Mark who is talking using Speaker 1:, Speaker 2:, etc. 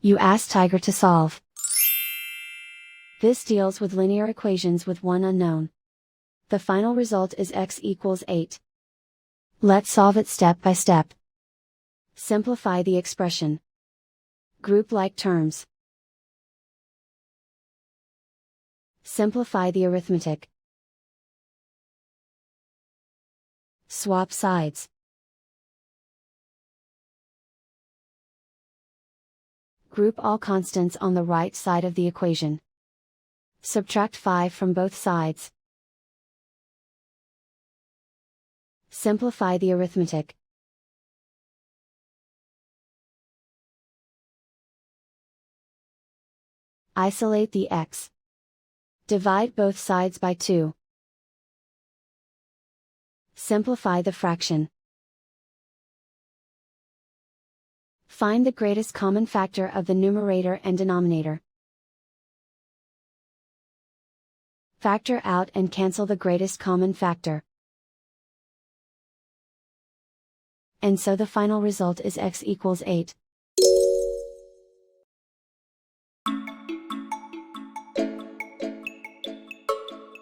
Speaker 1: You ask Tiger to solve. This deals with linear equations with one unknown. The final result is x equals 8. Let's solve it step by step. Simplify the expression. Group like terms. Simplify the arithmetic. Swap sides. Group all constants on the right side of the equation. Subtract 5 from both sides. Simplify the arithmetic. Isolate the x. Divide both sides by 2. Simplify the fraction. Find the greatest common factor of the numerator and denominator. Factor out and cancel the greatest common factor. And so the final result is x equals 8.